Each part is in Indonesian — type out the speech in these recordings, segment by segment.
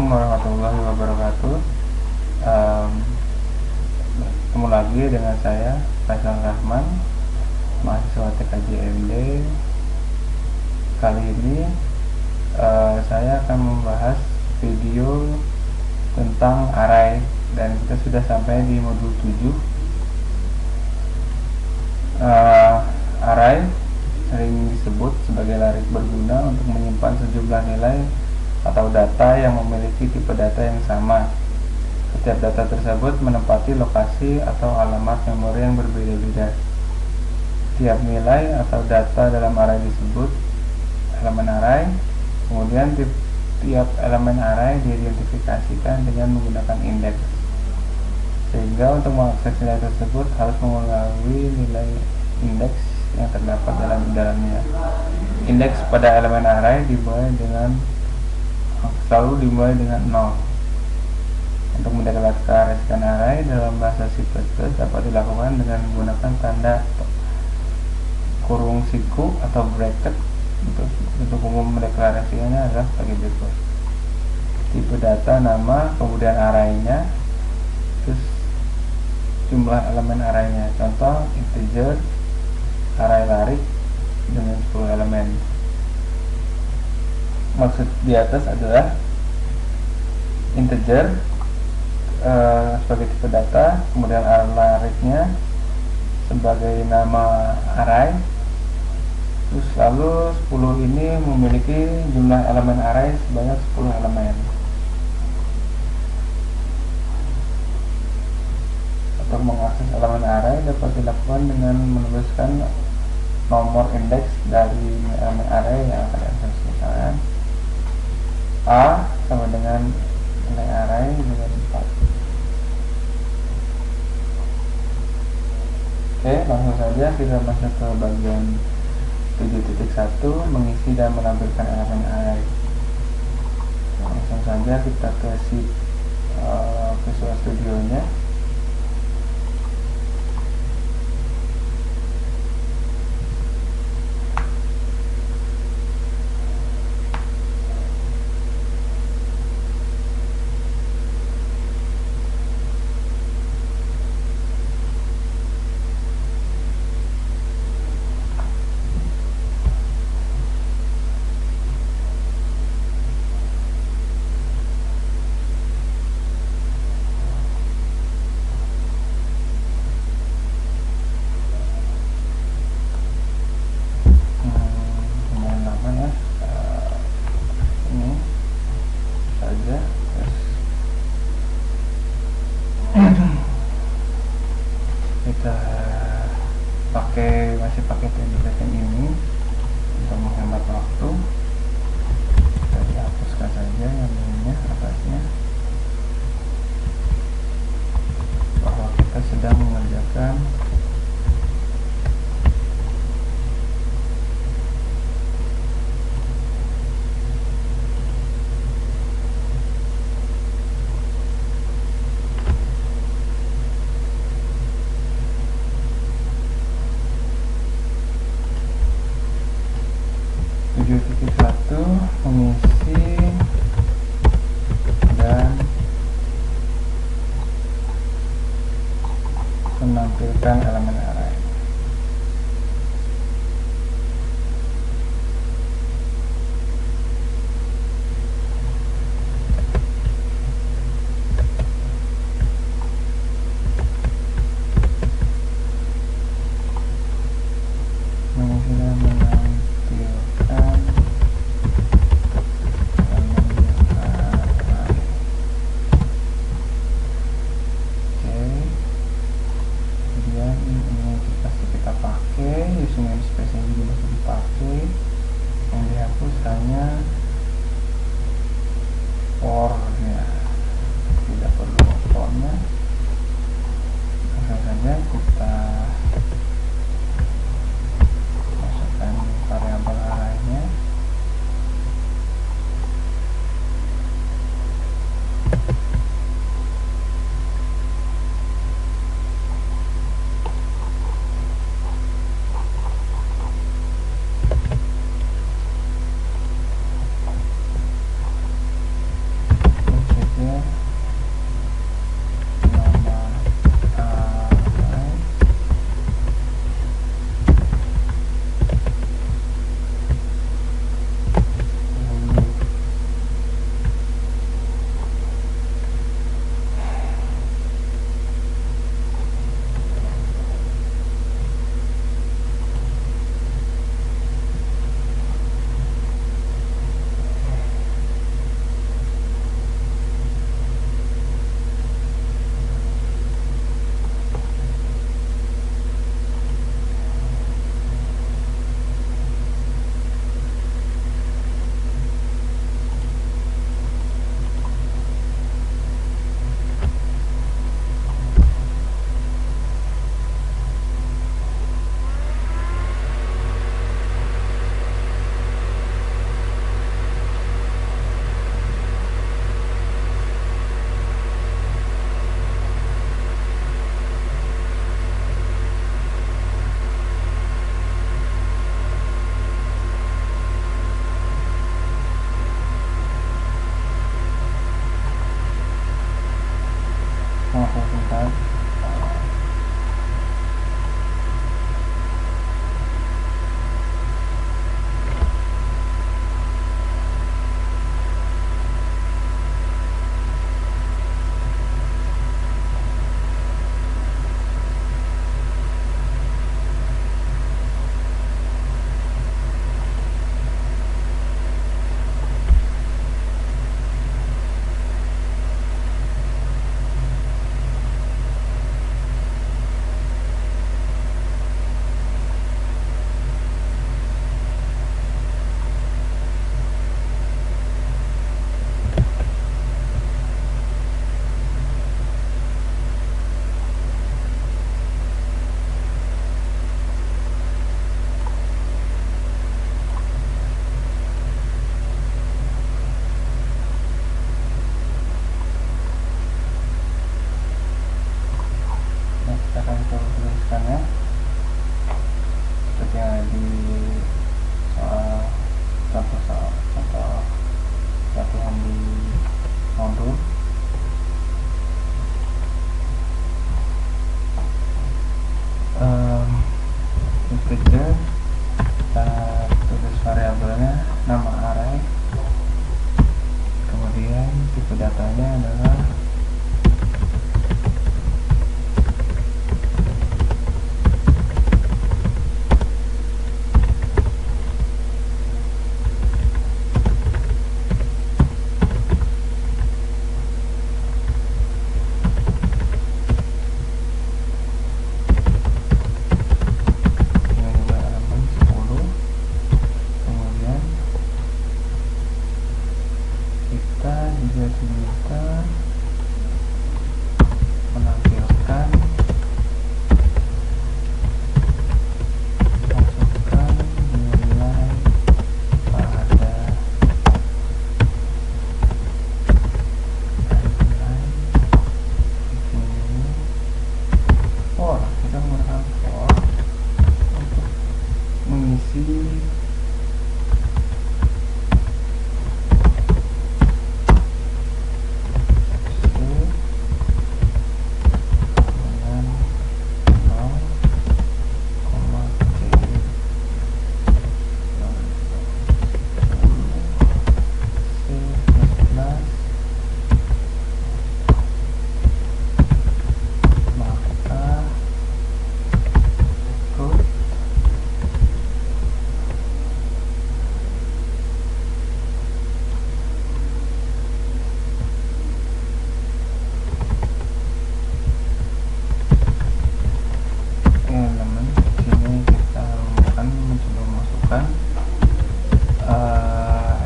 Assalamualaikum warahmatullahi wabarakatuh. Em, Ketemu lagi dengan saya Faisal Rahman, mahasiswa TKJMD. Kali ini saya akan membahas video tentang array, dan kita sudah sampai di modul 7. Array sering disebut sebagai larik berguna untuk menyimpan sejumlah nilai atau data yang memiliki tipe data yang sama. Setiap data tersebut menempati lokasi atau alamat memori yang berbeda-beda. Tiap nilai atau data dalam array disebut elemen array. Kemudian tiap elemen array diidentifikasikan dengan menggunakan indeks, sehingga untuk mengakses nilai tersebut harus mengetahui nilai indeks yang terdapat dalamnya. Indeks pada elemen array selalu dimulai dengan 0. Untuk mendeklarasikan array dalam bahasa C++ dapat dilakukan dengan menggunakan tanda kurung siku atau bracket. Untuk umum mendeklarasikannya adalah sebagai berikut: tipe data, nama, kemudian arraynya, terus jumlah elemen arraynya. Contoh integer array larik dengan 10 elemen. Maksud di atas adalah integer sebagai tipe data, kemudian array lariknya sebagai nama array, terus lalu 10 ini memiliki jumlah elemen array sebanyak 10 elemen. Untuk mengakses elemen array dapat dilakukan dengan menuliskan nomor indeks dari elemen array yang akan diakses. Misalkan A sama dengan nilai array dengan 4. Oke, langsung saja kita masuk ke bagian 7.1, mengisi dan menampilkan elemen array. Langsung saja kita ke sheet Visual Studio nya. Kita masih pakai template ini untuk menghemat waktu. Kita dihapuskan saja yang ininya atasnya, bahwa kita sedang mengerjakan mengisi dan menampilkan elemen array. Mengisi dan menampilkan yang dihapus hanya for-nya, tidak perlu for-nya. Langsung saja kita masukkan variabel array-nya. dia diminta menampilkan masukkan nilai pada timeline ini. Kita menggunakan for untuk mengisi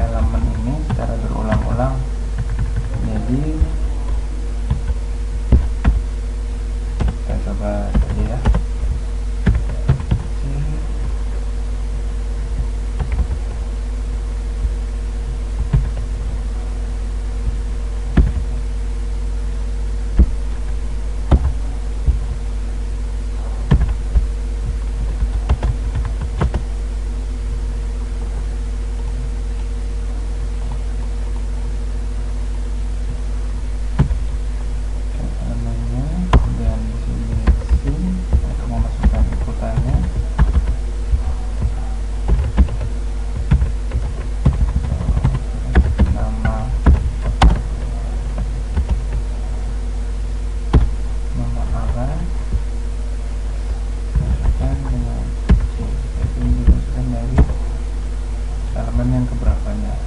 elemen ini secara berulang-ulang. Jadi kita coba saja ya. Yang keberapanya.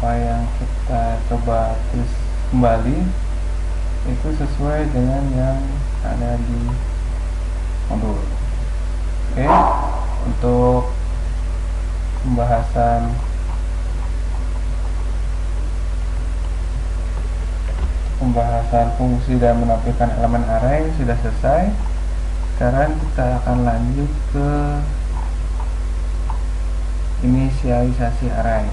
apa yang kita coba tulis kembali itu sesuai dengan yang ada di modul. Oke, untuk pembahasan fungsi dan menampilkan elemen array sudah selesai. Sekarang kita akan lanjut ke inisialisasi array.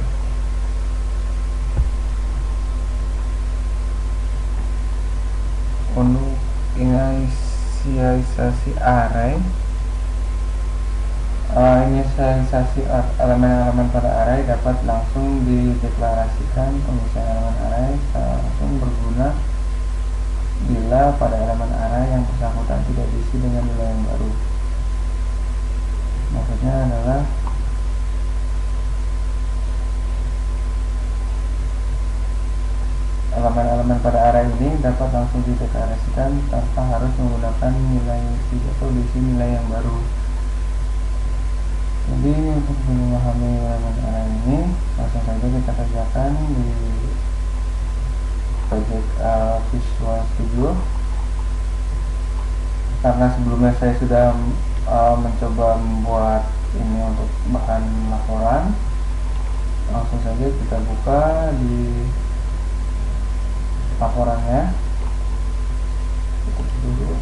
Untuk inisialisasi array, inisialisasi elemen-elemen pada array dapat langsung dideklarasikan. Pengisian elemen array langsung berguna bila pada elemen array yang bersangkutan tidak diisi dengan nilai yang baru. Maksudnya adalah elemen-elemen pada array ini dapat langsung dideklarasikan tanpa harus menggunakan nilai isi atau diisi nilai yang baru. Jadi untuk memahami elemen array ini, langsung saja kita kerjakan di project Visual Studio. Karena sebelumnya saya sudah mencoba membuat ini untuk bahan laporan, langsung saja kita buka di laporannya. Tutup dulu.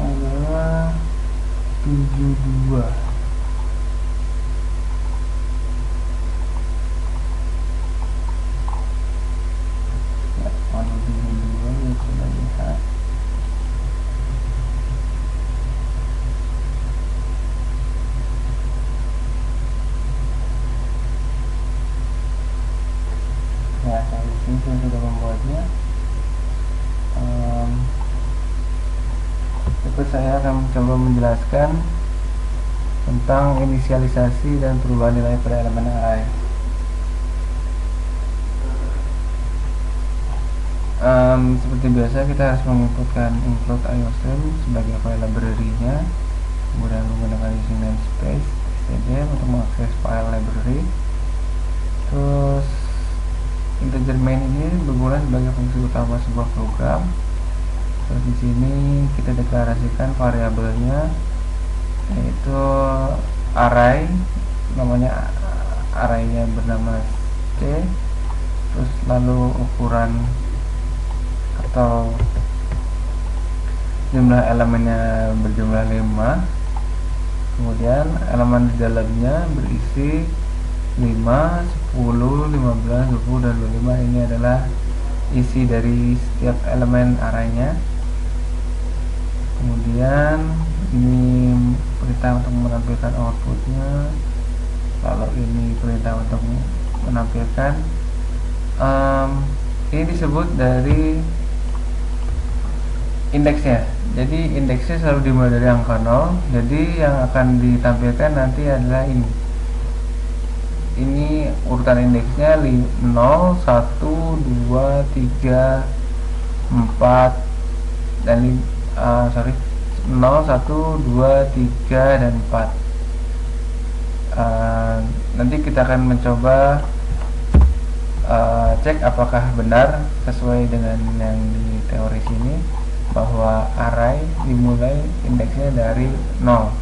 Adalah 72. Ya, saya sudah membuatnya. Berikut saya akan mencoba menjelaskan tentang inisialisasi dan perubahan nilai pada elemen array. Seperti biasa kita harus menginputkan include iostream sebagai file library-nya, kemudian menggunakan using namespace std untuk mengakses file library. Terus integer main ini berguna sebagai fungsi utama sebuah program. Terus di sini kita deklarasikan variabelnya, yaitu array, namanya arraynya bernama c, terus lalu ukuran atau jumlah elemennya berjumlah 5, kemudian elemen di dalamnya berisi 5, 10, 15, 20, dan 25. Ini adalah isi dari setiap elemen arraynya. Kemudian ini perintah untuk menampilkan outputnya, lalu ini perintah untuk menampilkan ini disebut dari indeksnya. Jadi indeksnya selalu dimulai dari angka 0. Jadi yang akan ditampilkan nanti adalah ini urutan indeksnya 0, 1, 2, 3, 4 dan 0, 1, 2, 3 dan 4. Nanti kita akan mencoba cek apakah benar sesuai dengan yang di teori sini, bahwa array dimulai indeksnya dari 0.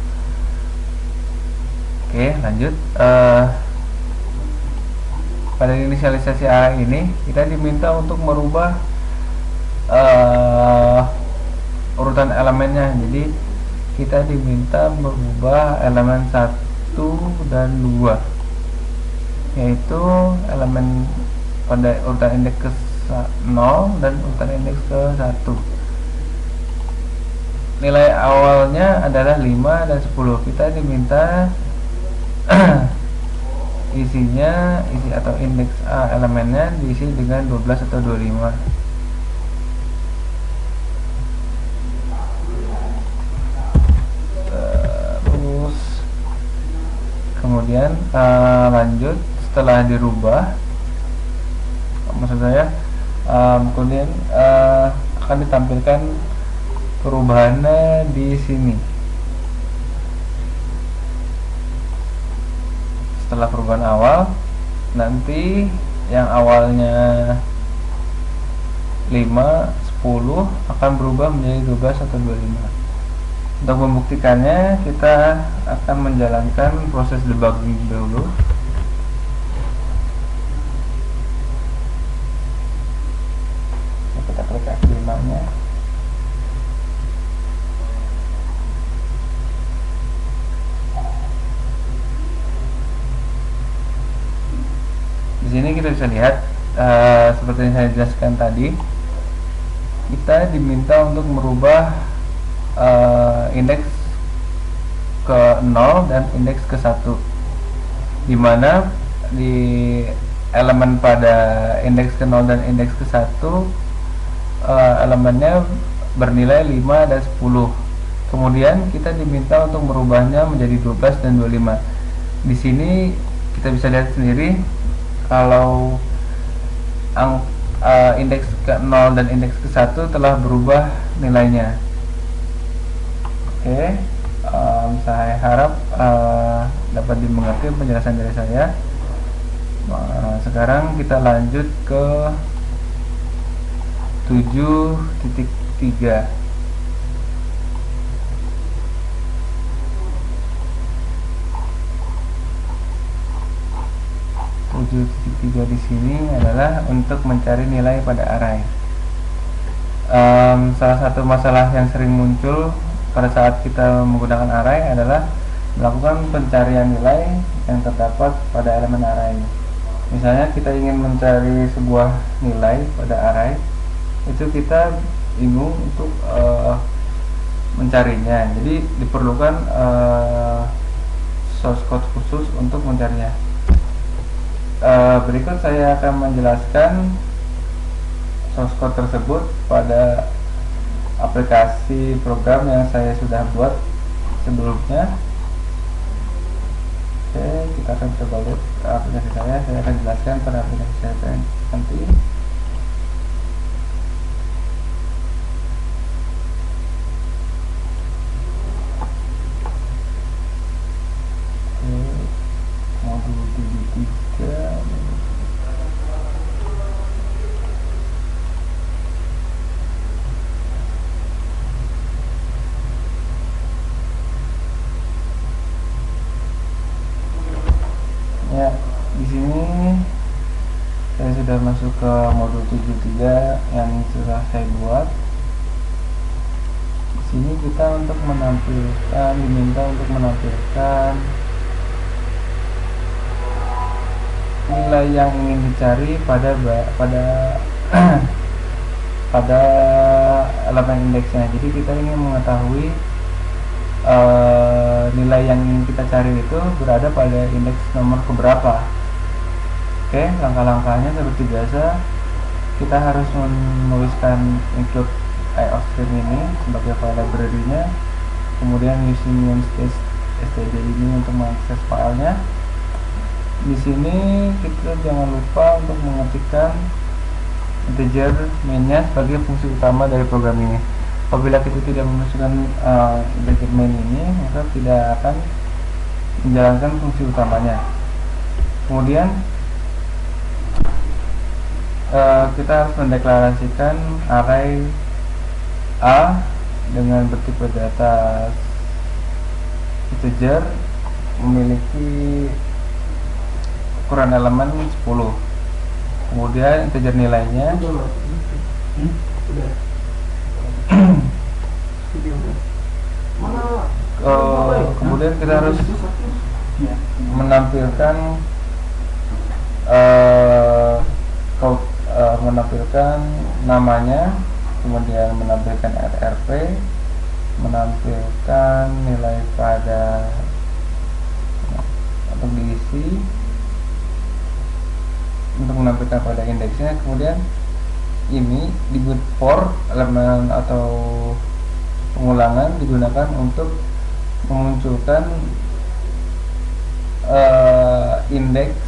Oke, lanjut. Pada inisialisasi array ini kita diminta untuk merubah urutan elemennya. Jadi kita diminta merubah elemen 1 dan 2, yaitu elemen pada urutan indeks ke 0 dan urutan indeks ke 1. Nilai awalnya adalah 5 dan 10. Kita diminta isi atau indeks elemennya diisi dengan 12 atau 25. Terus Kemudian lanjut, setelah dirubah, maksud saya kemudian akan ditampilkan perubahannya di sini. Setelah perubahan awal, nanti yang awalnya 5, 10 akan berubah menjadi 12 atau 25. Untuk membuktikannya, kita akan menjalankan proses debugging dulu. Kita klik F5 nya. Di sini kita bisa lihat seperti yang saya jelaskan tadi, kita diminta untuk merubah indeks ke 0 dan indeks ke 1, dimana di elemen pada indeks ke 0 dan indeks ke 1 elemennya bernilai 5 dan 10. Kemudian kita diminta untuk merubahnya menjadi 12 dan 25. Di sini kita bisa lihat sendiri kalau indeks ke 0 dan indeks ke 1 telah berubah nilainya. Oke, saya harap dapat dimengerti penjelasan dari saya. Sekarang kita lanjut ke 7.3. Di sini adalah untuk mencari nilai pada array. Salah satu masalah yang sering muncul pada saat kita menggunakan array adalah melakukan pencarian nilai yang terdapat pada elemen array. Misalnya kita ingin mencari sebuah nilai pada array, itu kita bingung untuk mencarinya. Jadi diperlukan source code khusus untuk mencarinya. Berikut saya akan menjelaskan source code tersebut pada aplikasi program yang saya sudah buat sebelumnya. Oke, kita akan coba lihat aplikasi saya akan jelaskan pada aplikasi saya nanti. Modul 3. Ya, di sini saya sudah masuk ke modul 7.3 yang sudah saya buat. Di sini kita diminta untuk menampilkan nilai yang ingin dicari pada pada elemen indeksnya. Jadi kita ingin mengetahui nilai yang ingin kita cari itu berada pada indeks nomor keberapa. Oke, langkah-langkahnya seperti biasa, kita harus menuliskan include iostream ini sebagai file library-nya, kemudian using namespace std ini untuk mengakses filenya. Di sini kita jangan lupa untuk mengetikkan integer main-nya sebagai fungsi utama dari program ini. Apabila kita tidak memasukkan integer main ini, maka tidak akan menjalankan fungsi utamanya. Kemudian kita harus mendeklarasikan array A dengan bertipe data integer memiliki ukuran elemen 10. Kemudian integer nilainya kemudian kita harus menampilkan menampilkan namanya, kemudian menampilkan RRP, menampilkan nilai pada untuk diisi, untuk menampilkan pada indeksnya. Kemudian ini di for elemen atau pengulangan digunakan untuk memunculkan indeks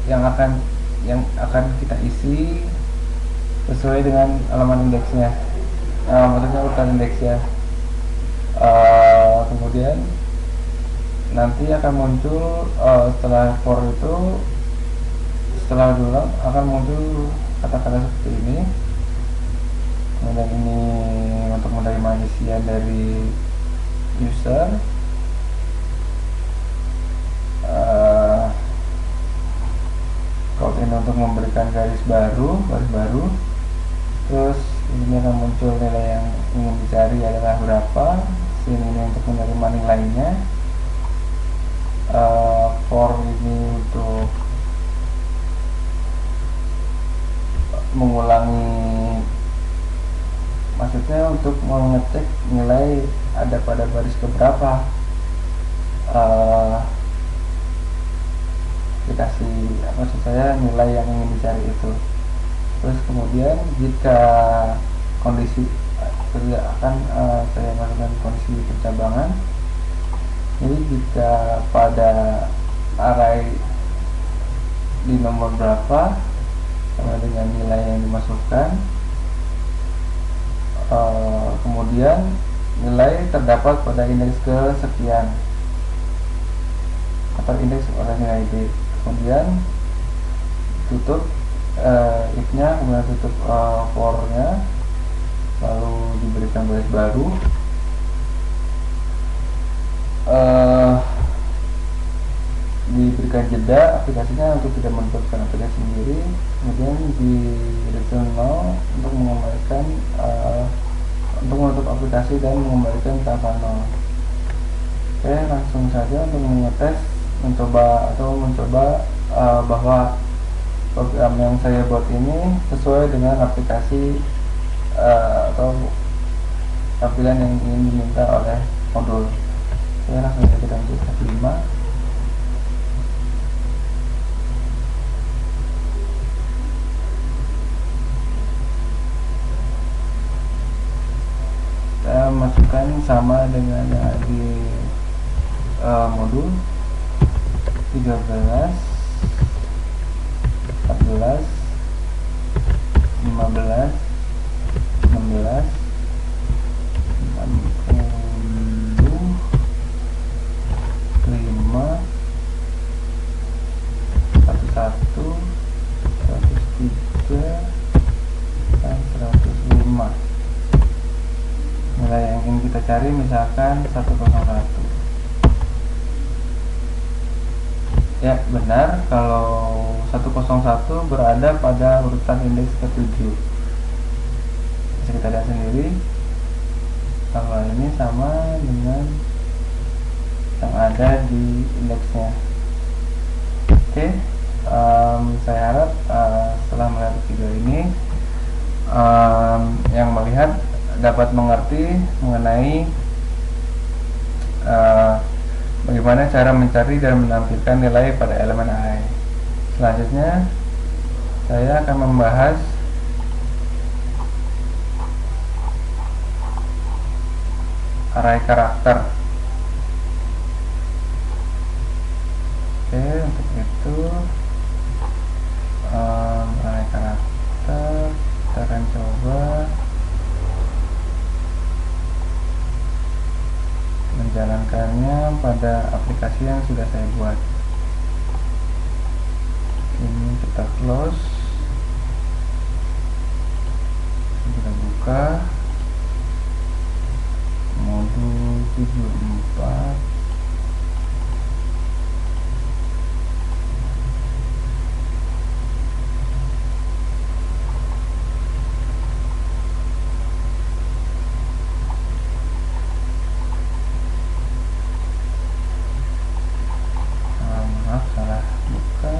yang akan kita isi sesuai dengan halaman indeksnya. Maksudnya urutan indeksnya. Kemudian nanti akan muncul setelah for itu, setelah diulang akan muncul kata-kata seperti ini. Kemudian ini untuk menerima isian dari user. Kalau ini untuk memberikan garis baru. Terus ini akan muncul nilai yang ingin dicari adalah berapa. Sini ini untuk menerima nilainya. For ini untuk mengulangi, maksudnya untuk mengecek nilai ada pada baris keberapa aplikasi, maksud saya nilai yang ingin dicari itu. Terus kemudian jika kondisi akan saya masukkan kondisi percabangan. Jadi jika pada array di nomor berapa sama dengan nilai yang dimasukkan, kemudian nilai terdapat pada indeks kesekian atau indeks oleh nilai D. Kemudian tutup if-nya, kemudian tutup for-nya, lalu diberikan baris baru. Diberikan jeda aplikasinya untuk tidak menutup aplikasi sendiri. Kemudian di return null untuk mengembalikan untuk menutup aplikasi dan mengembalikan ke angka 0. Oke, langsung saja untuk mengetes, mencoba bahwa program yang saya buat ini sesuai dengan aplikasi atau tampilan yang ingin diminta oleh modul. Saya langsung saja kita untuk step 5. Saya masukkan sama dengan yang ada di modul 13, 14, 15, 16, 65, 101, 103, dan 105. Nilai yang ingin kita cari misalkan 101. Ya, benar kalau 101 berada pada urutan indeks ke-7. Bisa kita lihat sendiri kalau ini sama dengan yang ada di indeksnya. Oke, saya harap setelah melihat video ini yang melihat dapat mengerti mengenai bagaimana cara mencari dan menampilkan nilai pada elemen array. Selanjutnya saya akan membahas array karakter. Oke, untuk itu array karakter kita akan coba menjalankannya pada aplikasi yang sudah saya buat. Ini kita close, kita buka modul 74. Salah buka.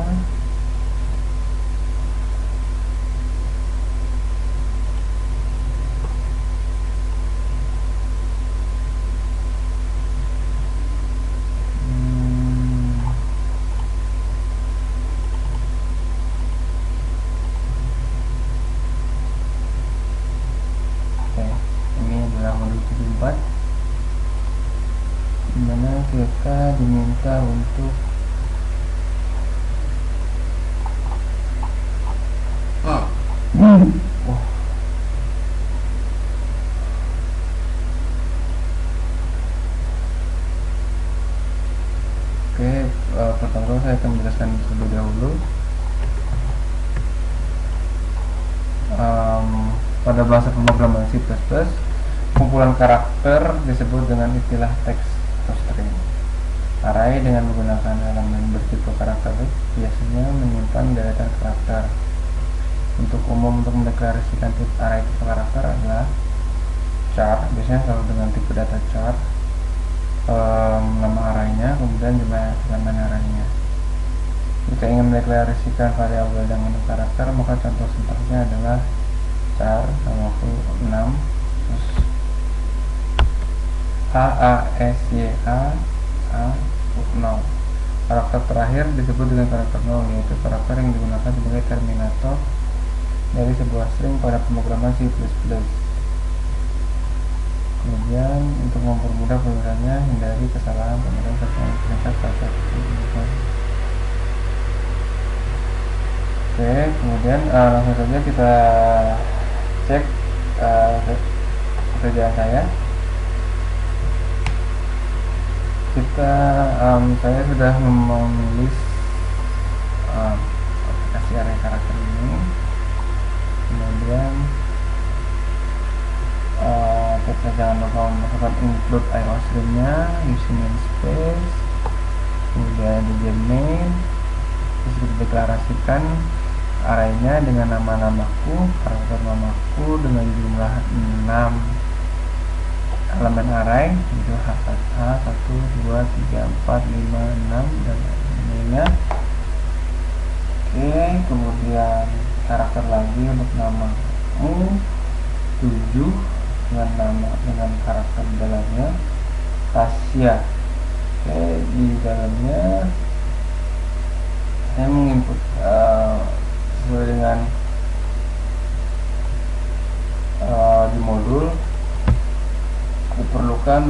dimana kita diminta untuk pertama saya akan menjelaskan terlebih dahulu. Pada bahasa pemrograman C++, kumpulan karakter disebut dengan istilah teks atau string. Array dengan menggunakan elemen bertipe karakter biasanya menyimpan deretan karakter. Untuk umum untuk mendeklarasikan tipe array tipe karakter adalah char, biasanya selalu dengan tipe data char, nama arraynya, kemudian jumlah elemen arraynya. Jika ingin mendeklarasikan variabel dengan karakter, maka contoh sintaksnya adalah char namaku 6 terus a 0. Karakter terakhir disebut dengan karakter 0, yaitu karakter yang digunakan sebagai terminator dari sebuah string pada pemrograman C++. Kemudian untuk mempermudah penggunaannya, hindari kesalahan penggunaan kesalahan peringkat pada titik. Oke, kemudian langsung saja kita cek pekerjaan saya. Saya sudah menulis aplikasi array karakter ini. Kemudian kita jangan lupa memasukkan include IO string-nya, isi namespace, kemudian di main, terus kita deklarasikan arraynya dengan nama-namaku, karakter namaku dengan jumlah 6 elemen array, itu H1, 2, 3, 4, 5, 6 dan lainnya. Oke, kemudian karakter lagi untuk namamu 7 dengan karakter di dalamnya Tasya. Oke, di dalamnya saya menginput sesuai dengan di modul diperlukan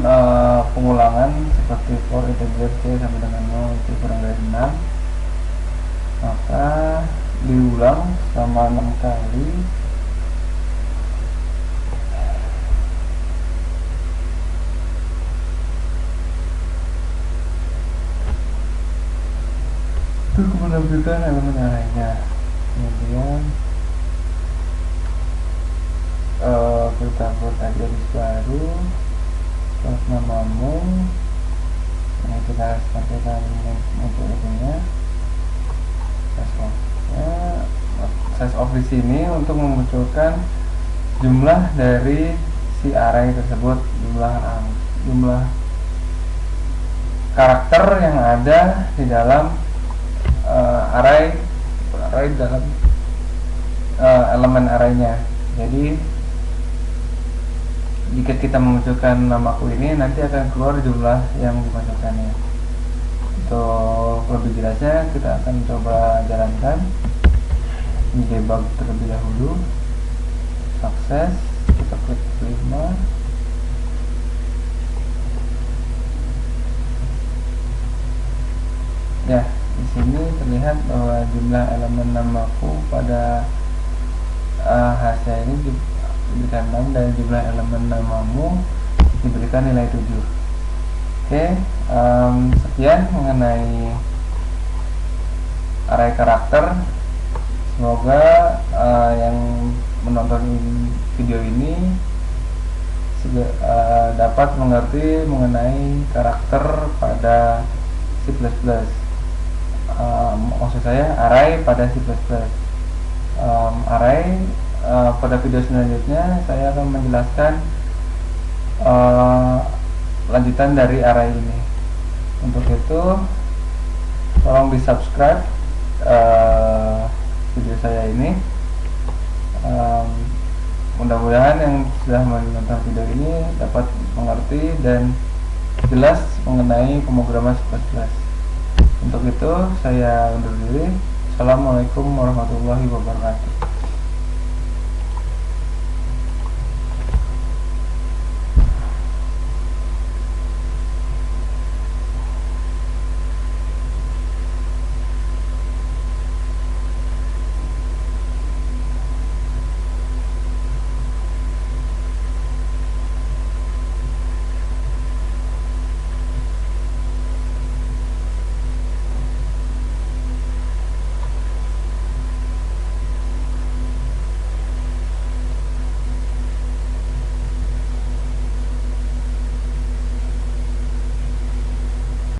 pengulangan seperti for integer c sampai dengan 0 itu kurang dari 6, maka diulang selama 6 kali. Untuk menampilkan elemen arraynya. Kemudian kita buat aja list baru, terus namamu, ini kita sampaikan untuk itunya, size of di sini untuk memunculkan jumlah dari si array tersebut, jumlah karakter yang ada di dalam array dalam elemen arraynya. Jadi jika kita memunculkan namaku ini, nanti akan keluar jumlah yang dimasukkannya. Untuk lebih jelasnya kita akan coba jalankan di debug terlebih dahulu. Sukses, kita klik 5. Ya, di sini terlihat bahwa jumlah elemen namaku pada hasil ini diberikan 6 dan jumlah elemen namamu diberikan nilai 7. Oke, sekian mengenai array karakter. Semoga yang menonton video ini dapat mengerti mengenai karakter pada C++. Maksud saya array pada C++. Array pada video selanjutnya saya akan menjelaskan lanjutan dari array ini. Untuk itu tolong di subscribe video saya ini. Mudah-mudahan yang sudah menonton video ini dapat mengerti dan jelas mengenai pemrograman C++. Untuk itu saya undur diri. Assalamualaikum warahmatullahi wabarakatuh.